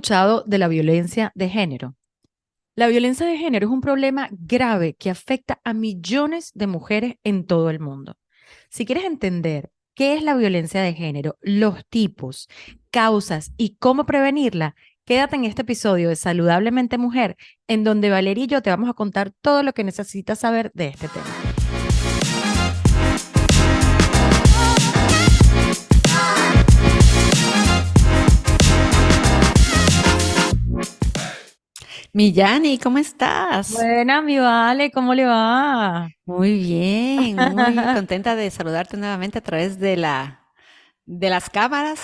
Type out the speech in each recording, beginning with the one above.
escuchado de la violencia de género? La violencia de género es un problema grave que afecta a millones de mujeres en todo el mundo. Si quieres entender qué es la violencia de género, los tipos, causas y cómo prevenirla, quédate en este episodio de Saludablemente Mujer, en donde Valeria y yo te vamos a contar todo lo que necesitas saber de este tema. Millani, ¿cómo estás? Buena, mi Vale, ¿cómo le va? Muy bien, muy contenta de saludarte nuevamente a través de las cámaras.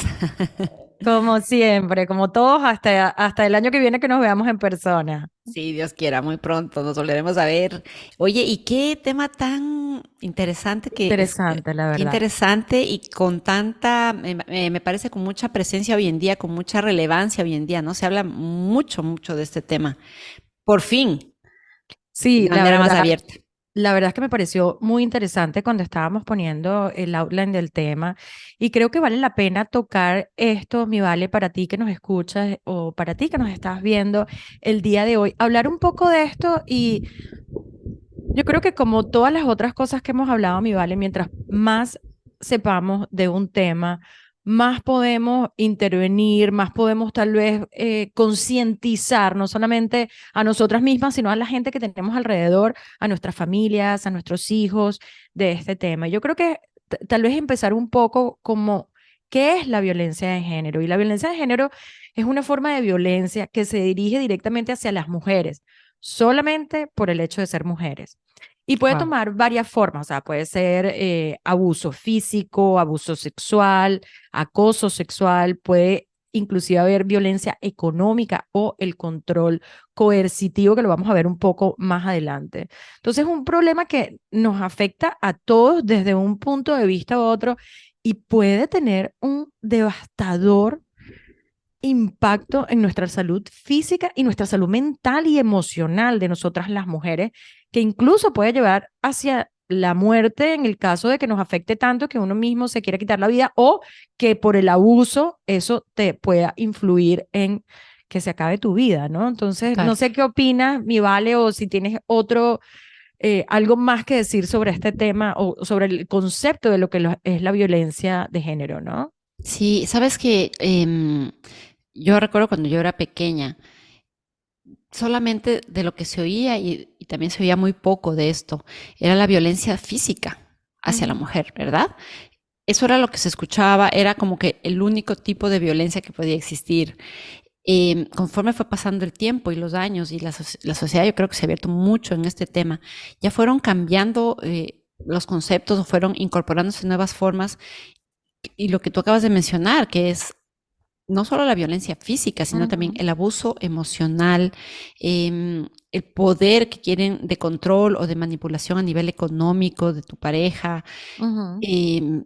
Como siempre, como todos, hasta el año que viene que nos veamos en persona. Si Dios quiera, muy pronto nos volveremos a ver. Oye, ¿y qué tema tan interesante Interesante, la qué verdad. interesante y con tanta, me parece con mucha presencia hoy en día, con mucha relevancia hoy en día, ¿no? Se habla mucho, mucho de este tema. Por fin, de Sí, manera más abierta. la verdad es que me pareció muy interesante cuando estábamos poniendo el outline del tema y creo que vale la pena tocar esto, mi Vale, para ti que nos escuchas o para ti que nos estás viendo el día de hoy, hablar un poco de esto y yo creo que como todas las otras cosas que hemos hablado, mi Vale, mientras más sepamos de un tema, más podemos intervenir, más podemos tal vez concientizar, no solamente a nosotras mismas, sino a la gente que tenemos alrededor, a nuestras familias, a nuestros hijos, de este tema. Yo creo que tal vez empezar un poco como, ¿qué es la violencia de género? Y la violencia de género es una forma de violencia que se dirige directamente hacia las mujeres solamente por el hecho de ser mujeres. Y puede Wow. tomar varias formas, o sea, puede ser abuso físico, abuso sexual, acoso sexual, puede inclusive haber violencia económica o el control coercitivo, que lo vamos a ver un poco más adelante. Entonces, es un problema que nos afecta a todos desde un punto de vista u otro y puede tener un devastador impacto en nuestra salud física y nuestra salud mental y emocional de nosotras las mujeres, que incluso puede llevar hacia la muerte en el caso de que nos afecte tanto que uno mismo se quiera quitar la vida o que por el abuso eso te pueda influir en que se acabe tu vida, ¿no? Entonces, no Total. sé qué opinas, mi Vale, o si tienes otro, algo más que decir sobre este tema o sobre el concepto de lo que es la violencia de género, ¿no? Sí, sabes que yo recuerdo cuando yo era pequeña, solamente de lo que se oía y también se oía muy poco de esto, era la violencia física hacia la Ujú, mujer, ¿verdad? Eso era lo que se escuchaba, era como que el único tipo de violencia que podía existir. Conforme fue pasando el tiempo y los años y la sociedad, yo creo que se ha abierto mucho en este tema, ya fueron cambiando los conceptos o fueron incorporándose nuevas formas y lo que tú acabas de mencionar, que es no solo la violencia física, sino también ujú, el abuso emocional, el poder que quieren de control o de manipulación a nivel económico de tu pareja, ujú.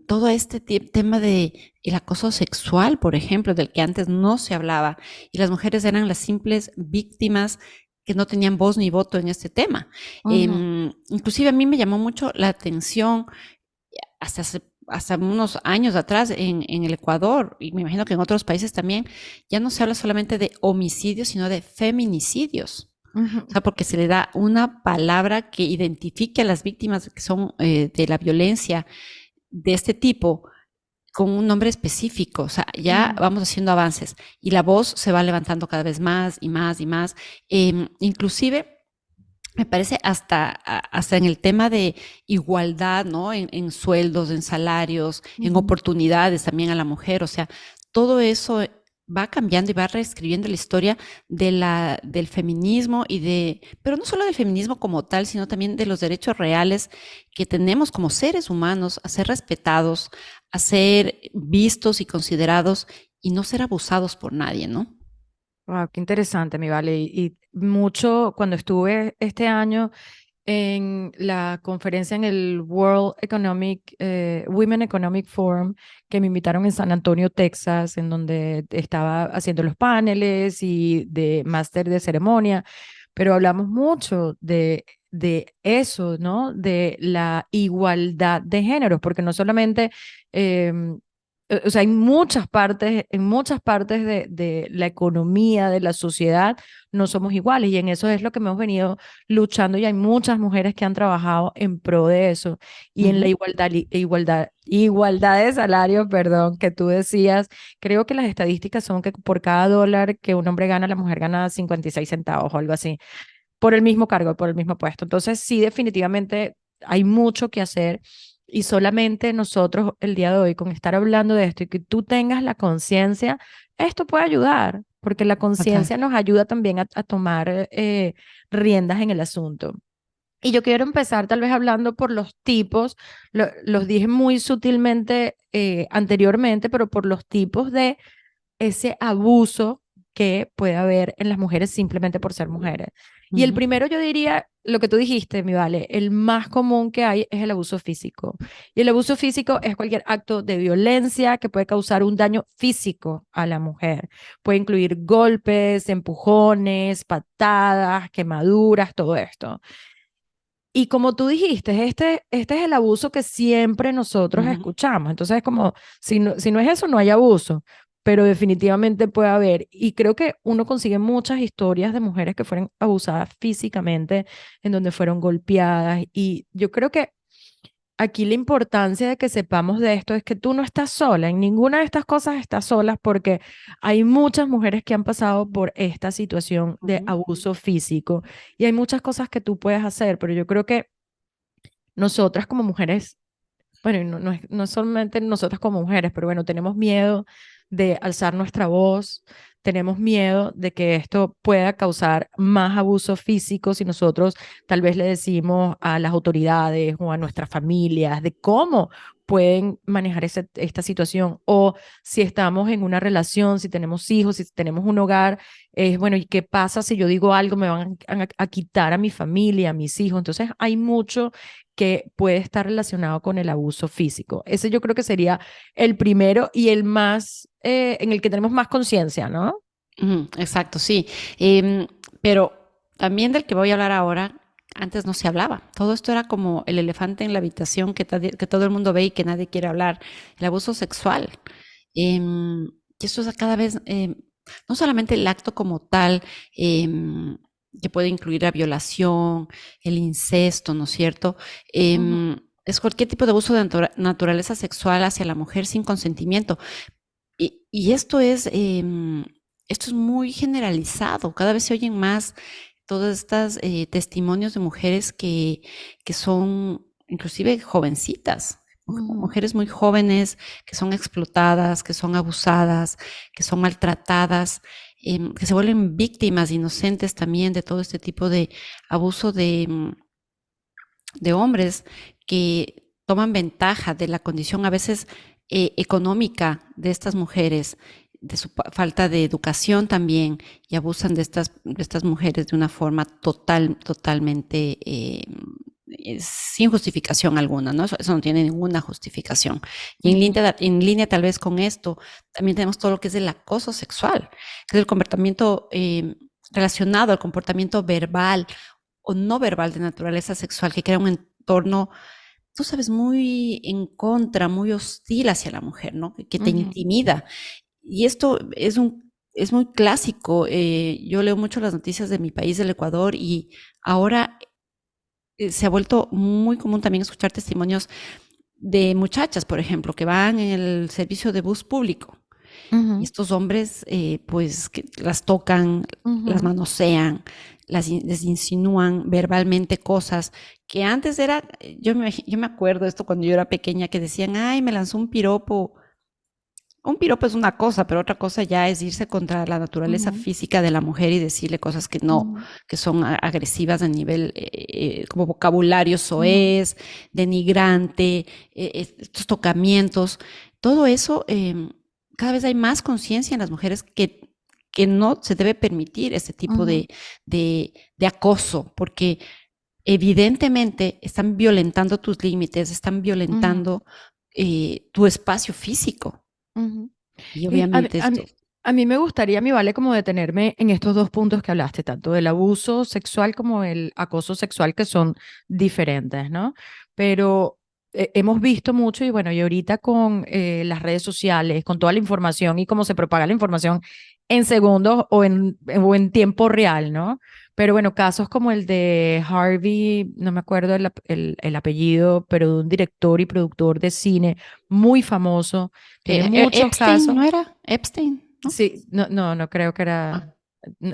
todo este tema de el acoso sexual, por ejemplo, del que antes no se hablaba, y las mujeres eran las simples víctimas que no tenían voz ni voto en este tema. Ujú. Inclusive a mí me llamó mucho la atención hasta unos años atrás en el Ecuador, y me imagino que en otros países también, ya no se habla solamente de homicidios, sino de feminicidios. O Ujú. sea, porque se le da una palabra que identifique a las víctimas que son de la violencia de este tipo con un nombre específico. O sea, ya Ujú. vamos haciendo avances y la voz se va levantando cada vez más y más y más. Inclusive me parece hasta en el tema de igualdad, ¿no? En sueldos, en salarios, en Ujú. oportunidades también a la mujer. O sea, todo eso va cambiando y va reescribiendo la historia del feminismo pero no solo del feminismo como tal, sino también de los derechos reales que tenemos como seres humanos a ser respetados, a ser vistos y considerados y no ser abusados por nadie, ¿no? Wow, qué interesante, mi Vale. Y mucho cuando estuve este año en la conferencia en el World Economic, Women Economic Forum, que me invitaron en San Antonio, Texas, en donde estaba haciendo los paneles y de máster de ceremonia, pero hablamos mucho de eso, ¿no? De la igualdad de géneros, porque no solamente O sea, en muchas partes de la economía, de la sociedad, no somos iguales y en eso es lo que hemos venido luchando y hay muchas mujeres que han trabajado en pro de eso y en la Ujú, igualdad de salario, perdón, que tú decías, creo que las estadísticas son que por cada dólar que un hombre gana, la mujer gana 56 centavos o algo así por el mismo cargo, por el mismo puesto. Entonces, sí, definitivamente hay mucho que hacer y solamente nosotros el día de hoy, con estar hablando de esto y que tú tengas la conciencia, esto puede ayudar, porque la total. conciencia nos ayuda también a tomar riendas en el asunto. Y yo quiero empezar tal vez hablando por los tipos, los dije muy sutilmente anteriormente, pero por los tipos de ese abuso que puede haber en las mujeres simplemente por ser mujeres. Y el Ujú, primero yo diría, lo que tú dijiste, mi vale, el más común que hay es el abuso físico. Y el abuso físico es cualquier acto de violencia que puede causar un daño físico a la mujer. Puede incluir golpes, empujones, patadas, quemaduras, todo esto. Y como tú dijiste, este es el abuso que siempre nosotros ujú, escuchamos. Entonces es como, si no es eso, no hay abuso, pero definitivamente puede haber. Y creo que uno consigue muchas historias de mujeres que fueron abusadas físicamente, en donde fueron golpeadas. Y yo creo que aquí la importancia de que sepamos de esto es que tú no estás sola, en ninguna de estas cosas estás sola porque hay muchas mujeres que han pasado por esta situación de ujú, abuso físico y hay muchas cosas que tú puedes hacer, pero yo creo que nosotras como mujeres bueno, y no solamente nosotras como mujeres, pero bueno, tenemos miedo de alzar nuestra voz, tenemos miedo de que esto pueda causar más abuso físico si nosotros tal vez le decimos a las autoridades o a nuestras familias de cómo pueden manejar esta situación o si estamos en una relación, si tenemos hijos, si tenemos un hogar, es bueno, ¿y qué pasa si yo digo algo? Me van a quitar a mi familia, a mis hijos. Entonces hay mucho que puede estar relacionado con el abuso físico. Ese yo creo que sería el primero y el más, en el que tenemos más conciencia, ¿no? ujú, exacto, sí. Em, pero también del que voy a hablar ahora, antes no se hablaba. Todo esto era como el elefante en la habitación que todo el mundo ve y que nadie quiere hablar. El abuso sexual. Y eso es cada vez, no solamente el acto como tal, em, que puede incluir la violación, el incesto, ¿no es cierto? Ujú. Es cualquier tipo de abuso de naturaleza sexual hacia la mujer sin consentimiento. Y esto es muy generalizado. Cada vez se oyen más todas estas testimonios de mujeres que son inclusive jovencitas, Ujú. mujeres muy jóvenes que son explotadas, que son abusadas, que son maltratadas, que se vuelven víctimas inocentes también de todo este tipo de abuso de hombres que toman ventaja de la condición a veces económica de estas mujeres, de su falta de educación también, y abusan de estas mujeres de una forma totalmente sin justificación alguna, ¿no? Eso no tiene ninguna justificación. Y Ujú. en línea tal vez con esto, también tenemos todo lo que es el acoso sexual, que es el comportamiento relacionado al comportamiento verbal o no verbal de naturaleza sexual que crea un entorno, tú sabes, muy en contra, muy hostil hacia la mujer, ¿no? Que te Ujú. intimida. Y esto es muy clásico. Yo leo mucho las noticias de mi país, del Ecuador, y ahora se ha vuelto muy común también escuchar testimonios de muchachas, por ejemplo, que van en el servicio de bus público y Ujú. estos hombres, pues, que las tocan, las Ujú. manosean, les insinúan verbalmente cosas que antes era, yo me acuerdo esto cuando yo era pequeña, que decían, ay, me lanzó un piropo. Un piropo es una cosa, pero otra cosa ya es irse contra la naturaleza Ujú. física de la mujer y decirle cosas que no, Ujú. que son agresivas a nivel como vocabulario Ujú. soez, denigrante, estos tocamientos. Todo eso, cada vez hay más conciencia en las mujeres que no se debe permitir este tipo Ujú. de acoso, porque evidentemente están violentando tus límites, están Ujú. violentando tu espacio físico. Ujú. Y Y obviamente esto. a mí me gustaría, mi vale, como detenerme en estos dos puntos que hablaste, tanto del abuso sexual como el acoso sexual, que son diferentes, ¿no? Pero hemos visto mucho y bueno, y ahorita con las redes sociales, con toda la información y cómo se propaga la información en segundos o en tiempo real, ¿no? Pero bueno, casos como el de Harvey, no me acuerdo el apellido, pero de un director y productor de cine muy famoso, tiene muchos Epstein, casos. ¿no era? Epstein, ¿no? Sí, no, no, no creo que era, Ah,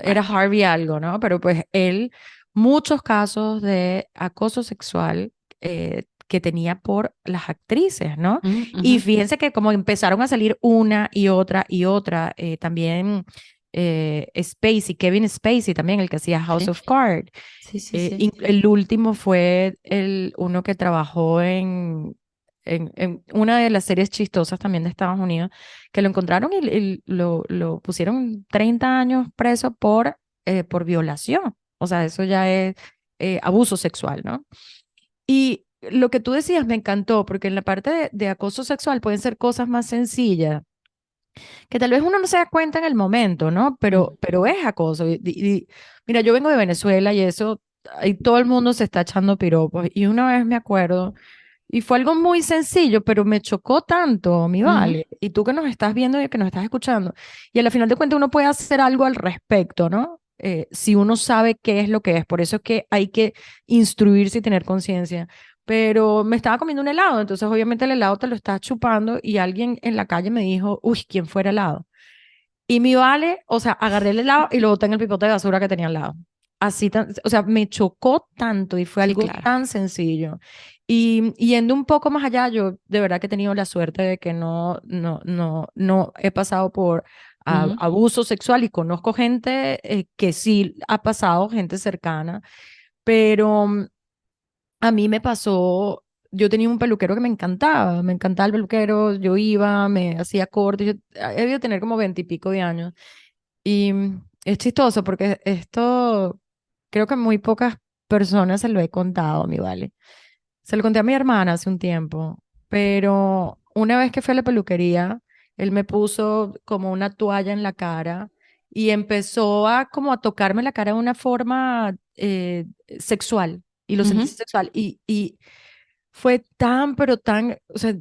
era bueno. Harvey algo, ¿no? Pero pues él, muchos casos de acoso sexual que tenía por las actrices, ¿no? Ujú, ujú. Y fíjense que como empezaron a salir una y otra, también Spacey, Kevin Spacey también, el que hacía House Sí, of Cards. sí, sí, sí. El último fue uno que trabajó en una de las series chistosas también de Estados Unidos, que lo encontraron y lo pusieron 30 años preso por violación. O sea, eso ya es abuso sexual, ¿no? Y lo que tú decías me encantó, porque en la parte de acoso sexual pueden ser cosas más sencillas, que tal vez uno no se da cuenta en el momento, ¿no? Mm, Pero es acoso. Mira, yo vengo de Venezuela y eso, ahí todo el mundo se está echando piropos. Y una vez me acuerdo, y fue algo muy sencillo, pero me chocó tanto, mi ujú. vale. Y tú que nos estás viendo y que nos estás escuchando. Y al final de cuentas uno puede hacer algo al respecto, ¿no? Si uno sabe qué es lo que es. Por eso es que hay que instruirse y tener conciencia. Pero me estaba comiendo un helado, entonces obviamente el helado te lo estás chupando y alguien en la calle me dijo, uy, ¿quién fuera helado? Y mi vale, o sea, agarré el helado y lo boté en el pipote de basura que tenía al lado. Así, o sea, me chocó tanto y fue Sí, algo claro. tan sencillo. Y yendo un poco más allá, yo de verdad que he tenido la suerte de que no he pasado por Ujú, abuso sexual y conozco gente que sí ha pasado, gente cercana, pero a mí me pasó, yo tenía un peluquero que me encantaba el peluquero, yo iba, me hacía corte, yo he debido tener como 20 y pico de años. Y es chistoso porque esto creo que muy pocas personas se lo he contado, mi vale. Se lo conté a mi hermana hace un tiempo, pero una vez que fui a la peluquería, él me puso como una toalla en la cara y empezó a como a tocarme la cara de una forma sexual y lo sentí ujú. sexual y fue tan, pero tan, o sea,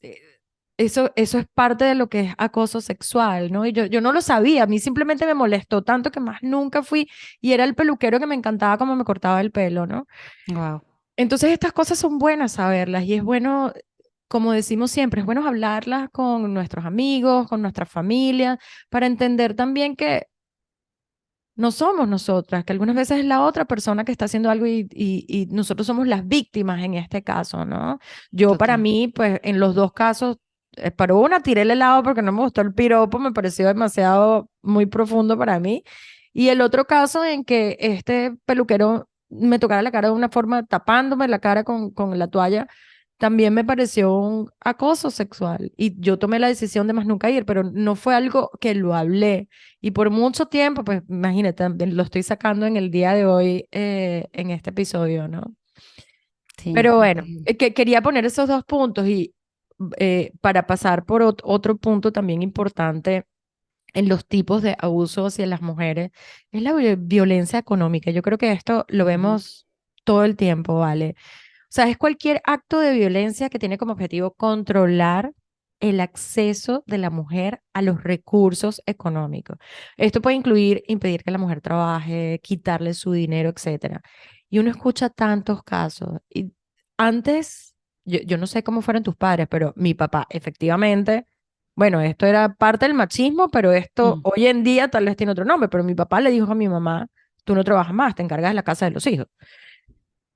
eh, eso es parte de lo que es acoso sexual, ¿no? Y yo no lo sabía, a mí simplemente me molestó tanto que más nunca fui y era el peluquero que me encantaba como me cortaba el pelo, ¿no? Wow. Entonces estas cosas son buenas saberlas y es bueno, como decimos siempre, es bueno hablarlas con nuestros amigos, con nuestra familia, para entender también que no somos nosotras, que algunas veces es la otra persona que está haciendo algo y nosotros somos las víctimas en este caso, ¿no? Yo para Total. mí, pues en los dos casos, para una tiré el helado porque no me gustó el piropo, me pareció demasiado muy profundo para mí. Y el otro caso en que este peluquero me tocara la cara de una forma tapándome la cara con la toalla, también me pareció un acoso sexual. Y yo tomé la decisión de más nunca ir, pero no fue algo que lo hablé. Y por mucho tiempo, pues imagínate, lo estoy sacando en el día de hoy, en este episodio, ¿no? Sí. Pero bueno, que quería poner esos dos puntos y para pasar por otro punto también importante en los tipos de abuso hacia las mujeres, es la violencia económica. Yo creo que esto lo Ujú. vemos todo el tiempo, ¿vale? O sea, es cualquier acto de violencia que tiene como objetivo controlar el acceso de la mujer a los recursos económicos. Esto puede incluir impedir que la mujer trabaje, quitarle su dinero, etcétera. Y uno escucha tantos casos. Y antes, yo no sé cómo fueron tus padres, pero mi papá, efectivamente, bueno, esto era parte del machismo, pero esto Mm. hoy en día tal vez tiene otro nombre, pero mi papá le dijo a mi mamá, tú no trabajas más, te encargas de la casa de los hijos.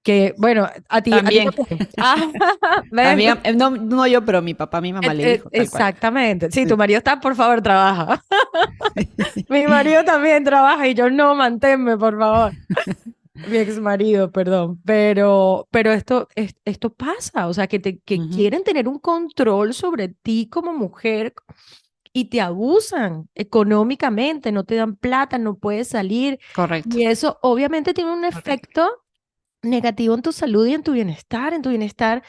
Que, bueno, a ti También, también. Ah, ¿ves? también, no, no yo, pero mi papá, mi mamá le dijo tal cual. Exactamente. Sí, tu Sí. marido está, por favor, trabaja. Mi marido también trabaja y yo no, manténme, por favor. Mi ex marido, perdón. Pero esto pasa, o sea, que Ujú. quieren tener un control sobre ti como mujer y te abusan económicamente, no te dan plata, no puedes salir. Correcto. Y eso obviamente tiene un efecto negativo en tu salud y en tu bienestar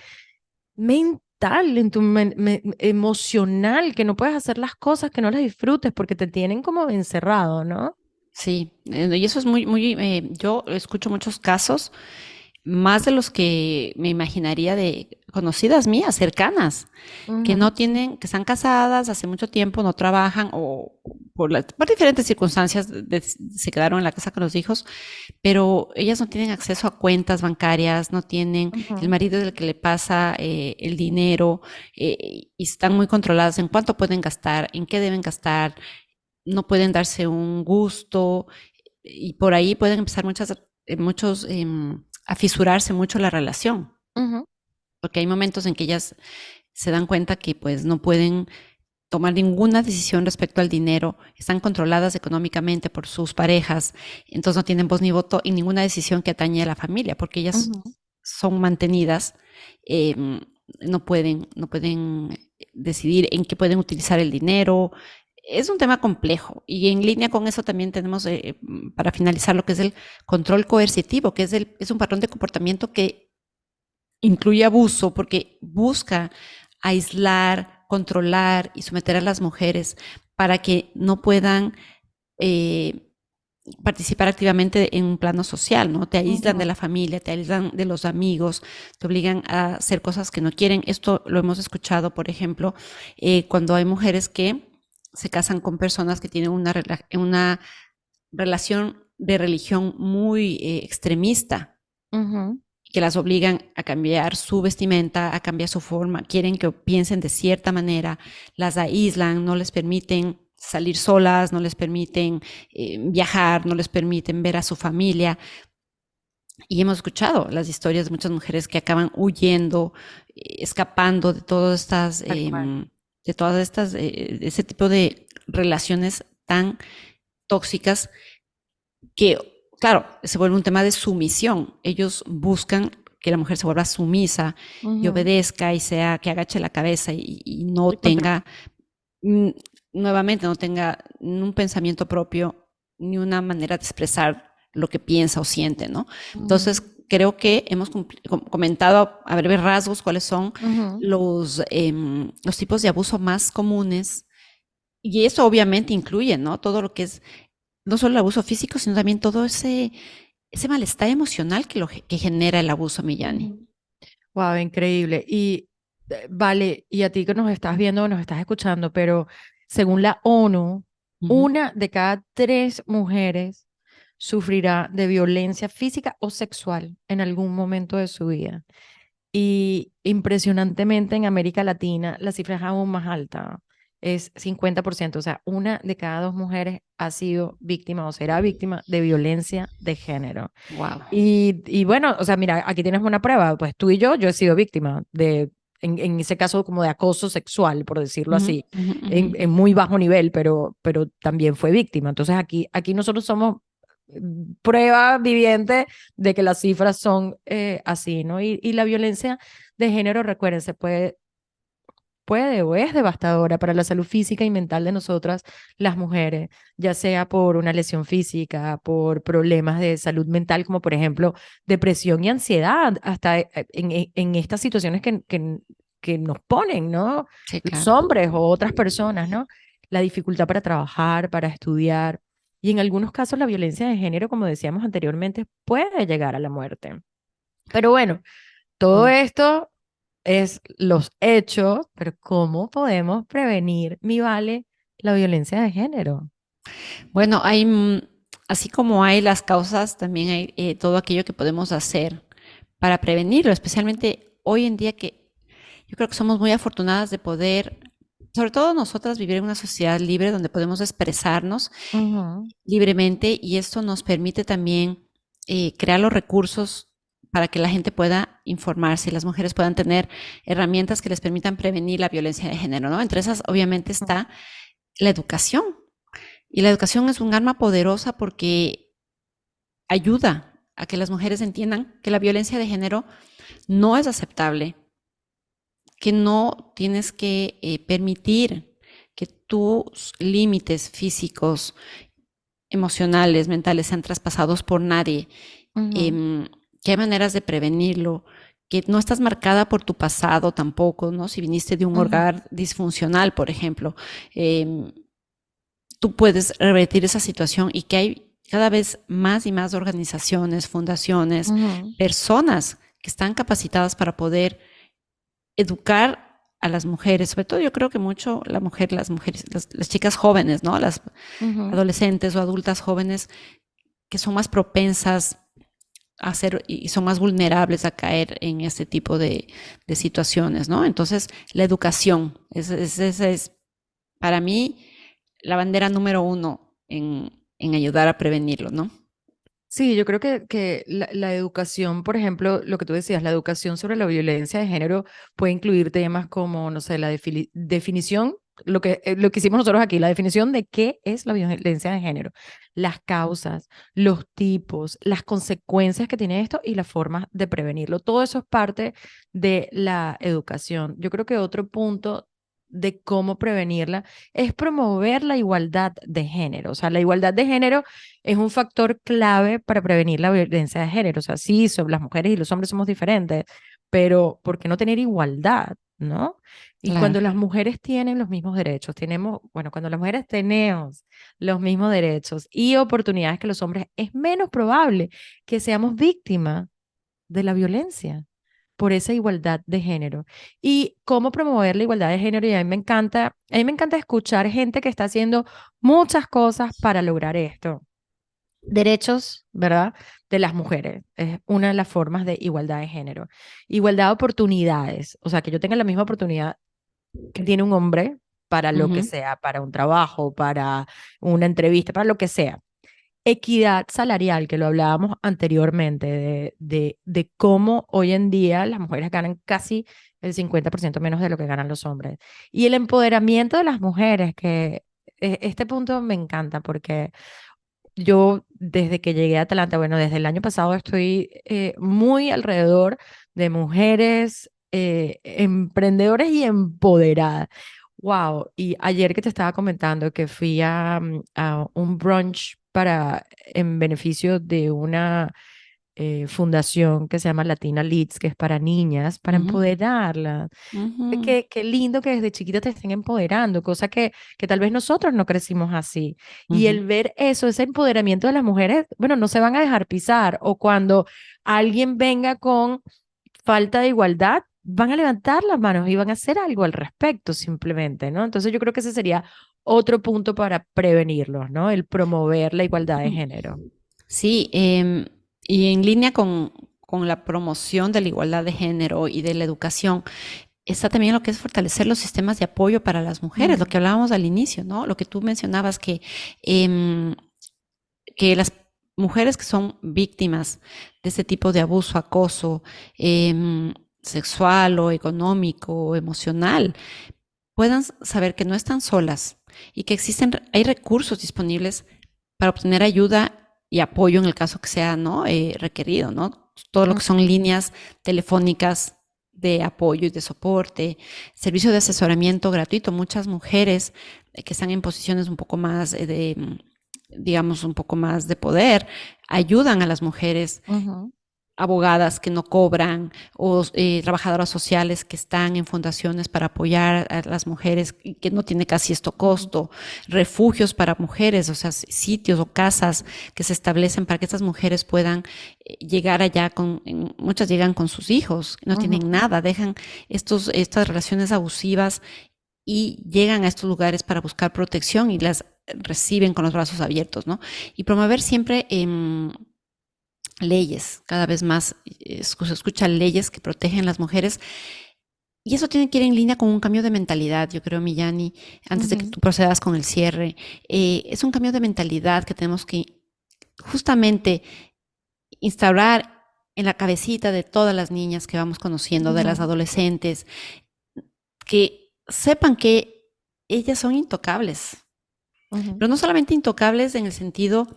mental, en tu emocional, que no puedes hacer las cosas, que no las disfrutes porque te tienen como encerrado, ¿no? Sí, y eso es muy, muy, yo escucho muchos casos, más de los que me imaginaría de conocidas mías, cercanas, que Ujú, no tienen, que están casadas hace mucho tiempo, no trabajan o por diferentes circunstancias se quedaron en la casa con los hijos, pero ellas no tienen acceso a cuentas bancarias, no tienen, el ujú, marido es el que le pasa el dinero y están muy controladas en cuánto pueden gastar, en qué deben gastar, no pueden darse un gusto y por ahí pueden empezar muchos a fisurarse mucho la relación, ujú, porque hay momentos en que ellas se dan cuenta que pues no pueden tomar ninguna decisión respecto al dinero, están controladas económicamente por sus parejas, entonces no tienen voz ni voto en ninguna decisión que atañe a la familia, porque ellas ujú. son mantenidas, eh, no pueden decidir en qué pueden utilizar el dinero. Es un tema complejo y en línea con eso también tenemos, para finalizar, lo que es el control coercitivo, que es un patrón de comportamiento que incluye abuso porque busca aislar, controlar y someter a las mujeres para que no puedan eh, participar activamente en un plano social, ¿no? Te aíslan de Ujú, la familia, te aíslan de los amigos, te obligan a hacer cosas que no quieren. Esto lo hemos escuchado, por ejemplo, cuando hay mujeres que se casan con personas que tienen una relación de religión muy extremista, ujú. que las obligan a cambiar su vestimenta, a cambiar su forma, quieren que piensen de cierta manera, las aíslan, no les permiten salir solas, no les permiten viajar, no les permiten ver a su familia. Y hemos escuchado las historias de muchas mujeres que acaban huyendo, escapando Tal cual. de todas estas, ese tipo de relaciones tan tóxicas que, claro, se vuelve un tema de sumisión. Ellos buscan que la mujer se vuelva sumisa y Ujú. obedezca y sea que agache la cabeza y no El control. tenga, mm, nuevamente, no tenga un pensamiento propio ni una manera de expresar lo que piensa o siente, ¿no? Entonces, Ujú, creo que hemos comentado a breves rasgos cuáles son ujú. los tipos de abuso más comunes y eso obviamente incluye, ¿no? Todo lo que es no solo el abuso físico, sino también todo ese malestar emocional que genera el abuso, Millani. Wow, increíble. Y vale, y a ti que nos estás viendo o nos estás escuchando, pero según la ONU, Ujú. 1 de cada 3 mujeres sufrirá de violencia física o sexual en algún momento de su vida. Y impresionantemente en América Latina la cifra es aún más alta, es 50%, o sea, 1 de cada 2 mujeres ha sido víctima o será víctima de violencia de género. Wow. Y bueno, o sea, mira, aquí tienes una prueba, pues tú y yo he sido víctima en ese caso como de acoso sexual, por decirlo Ujú, así, ujú, ujú. en muy bajo nivel, pero también fue víctima. Entonces aquí nosotros somos prueba viviente de que las cifras son así, ¿no? Y la violencia de género, recuerden, puede o es devastadora para la salud física y mental de nosotras, las mujeres, ya sea por una lesión física, por problemas de salud mental, como por ejemplo depresión y ansiedad, hasta en estas situaciones que nos ponen, ¿no? Sí, Los claro. hombres o otras personas, ¿no? La dificultad para trabajar, para estudiar. Y en algunos casos la violencia de género, como decíamos anteriormente, puede llegar a la muerte. Pero bueno, todo Mm. esto es los hechos, pero ¿cómo podemos prevenir, mi vale, la violencia de género? Bueno, así como hay las causas, también hay todo aquello que podemos hacer para prevenirlo, especialmente hoy en día que yo creo que somos muy afortunadas de poder, sobre todo nosotras, vivir en una sociedad libre donde podemos expresarnos Ujú, libremente y esto nos permite también crear los recursos para que la gente pueda informarse y las mujeres puedan tener herramientas que les permitan prevenir la violencia de género, ¿no? Entre esas, obviamente, está la educación. Y la educación es un arma poderosa porque ayuda a que las mujeres entiendan que la violencia de género no es aceptable, que no tienes que permitir que tus límites físicos, emocionales, mentales sean traspasados por nadie, ujú, eh, que hay maneras de prevenirlo, que no estás marcada por tu pasado tampoco, ¿no? Si viniste de un ujú, hogar disfuncional, por ejemplo, eh, tú puedes revertir esa situación y que hay cada vez más y más organizaciones, fundaciones, ujú, personas que están capacitadas para poder educar a las mujeres, sobre todo yo creo que mucho las mujeres, las chicas jóvenes, ¿no? Las Ujú. adolescentes o adultas jóvenes que son más propensas a hacer y son más vulnerables a caer en este tipo de situaciones, ¿no? Entonces, la educación, esa es para mí la bandera número uno en ayudar a prevenirlo, ¿no? Sí, yo creo que la educación, por ejemplo, lo que tú decías, la educación sobre la violencia de género puede incluir temas como, no sé, la definición, lo que hicimos nosotros aquí, la definición de qué es la violencia de género, las causas, los tipos, las consecuencias que tiene esto y las formas de prevenirlo. Todo eso es parte de la educación. Yo creo que otro punto de cómo prevenirla es promover la igualdad de género. O sea, la igualdad de género es un factor clave para prevenir la violencia de género. O sea, sí, las mujeres y los hombres somos diferentes, pero ¿por qué no tener igualdad? ¿No? Y Claro. cuando las mujeres tienen los mismos derechos, bueno, cuando las mujeres tenemos los mismos derechos y oportunidades que los hombres, es menos probable que seamos víctimas de la violencia por esa igualdad de género. Y cómo promover la igualdad de género, y a mí me encanta escuchar gente que está haciendo muchas cosas para lograr esto. Derechos, ¿verdad? De las mujeres. Es una de las formas de igualdad de género. Igualdad de oportunidades. O sea, que yo tenga la misma oportunidad que tiene un hombre para lo que Ujú, sea, para un trabajo, para una entrevista, para lo que sea. Equidad salarial, que lo hablábamos anteriormente, de cómo hoy en día las mujeres ganan casi el 50% menos de lo que ganan los hombres. Y el empoderamiento de las mujeres, que este punto me encanta porque yo desde que llegué a Atlanta, bueno, desde el año pasado estoy muy alrededor de mujeres emprendedoras y empoderadas. Wow, y ayer que te estaba comentando que fui a un brunch en beneficio de una fundación que se llama Latina Leads, que es para niñas, para ujú, empoderarlas. ujú, Qué lindo que desde chiquita te estén empoderando, cosa que tal vez nosotros no crecimos así. Y ujú. el ver eso, ese empoderamiento de las mujeres, bueno, no se van a dejar pisar. O cuando alguien venga con falta de igualdad, van a levantar las manos y van a hacer algo al respecto simplemente, ¿no? Entonces yo creo que ese sería otro punto para prevenirlos, ¿no? El promover la igualdad de género. Sí, y en línea con la promoción de la igualdad de género y de la educación, está también lo que es fortalecer los sistemas de apoyo para las mujeres, lo Ujú, que hablábamos al inicio, ¿no? Lo que tú mencionabas em, que las mujeres que son víctimas de este tipo de abuso, acoso, sexual o económico o emocional, puedan saber que no están solas y que hay recursos disponibles para obtener ayuda y apoyo en el caso que sea, ¿no? Requerido, ¿no? Todo lo que son líneas telefónicas de apoyo y de soporte, servicio de asesoramiento gratuito. Muchas mujeres que están en posiciones un poco más digamos, un poco más de poder, ayudan a las mujeres ujú, abogadas que no cobran o trabajadoras sociales que están en fundaciones para apoyar a las mujeres y que no tiene casi esto ujú, costo, refugios para mujeres, o sea, sitios o casas que se establecen para que estas mujeres puedan llegar allá muchas llegan con sus hijos, no tienen ujú. nada, dejan estas relaciones abusivas y llegan a estos lugares para buscar protección y las reciben con los brazos abiertos, ¿no? Y promover siempre leyes, cada vez más se escuchan leyes que protegen a las mujeres y eso tiene que ir en línea con un cambio de mentalidad, yo creo, Millani, antes de que Ujú, tú procedas con el cierre. Es un cambio de mentalidad que tenemos que justamente instaurar en la cabecita de todas las niñas que vamos conociendo, de las ujú, adolescentes, que sepan que ellas son intocables, ujú, pero no solamente intocables en el sentido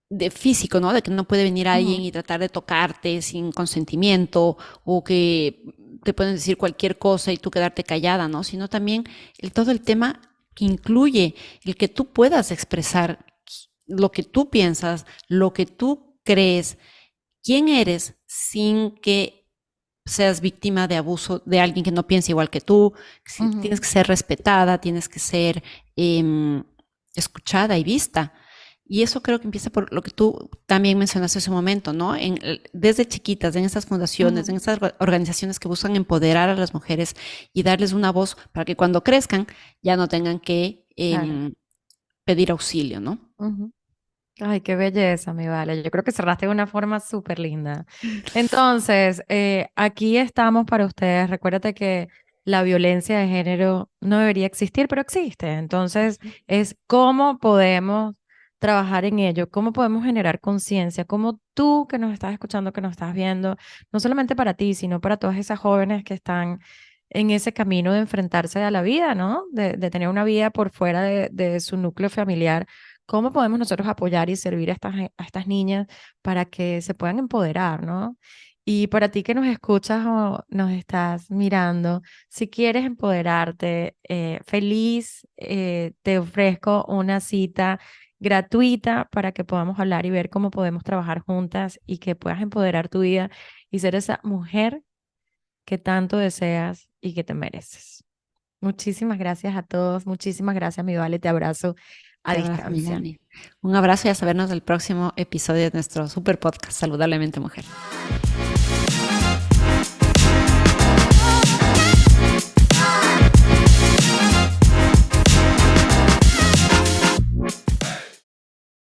de físico, ¿no? De que no puede venir alguien ujú, y tratar de tocarte sin consentimiento o que te pueden decir cualquier cosa y tú quedarte callada, ¿no? Sino también todo el tema que incluye el que tú puedas expresar lo que tú piensas, lo que tú crees, quién eres sin que seas víctima de abuso de alguien que no piensa igual que tú. Tienes ujú. que ser respetada, tienes que ser escuchada y vista. Y eso creo que empieza por lo que tú también mencionaste hace un momento, ¿no? Desde chiquitas, en estas fundaciones, en Ujú. estas organizaciones que buscan empoderar a las mujeres y darles una voz para que cuando crezcan ya no tengan que Claro. pedir auxilio, ¿no? Ujú. Ay, qué belleza, mi vale. Yo creo que cerraste de una forma súper linda. Entonces, aquí estamos para ustedes. Recuérdate que la violencia de género no debería existir, pero existe. Entonces, es cómo podemos trabajar en ello, cómo podemos generar conciencia, cómo tú que nos estás escuchando, que nos estás viendo, no solamente para ti, sino para todas esas jóvenes que están en ese camino de enfrentarse a la vida, ¿no? De tener una vida por fuera de su núcleo familiar. ¿Cómo podemos nosotros apoyar y servir a estas niñas para que se puedan empoderar, ¿no? Y para ti que nos escuchas o nos estás mirando, si quieres empoderarte, feliz, te ofrezco una cita gratuita para que podamos hablar y ver cómo podemos trabajar juntas y que puedas empoderar tu vida y ser esa mujer que tanto deseas y que te mereces. Muchísimas gracias a todos, muchísimas gracias, mi Vale, te abrazo a Te abrazo, distancia. Milani. Un abrazo y a sabernos del próximo episodio de nuestro super podcast, Saludablemente Mujer.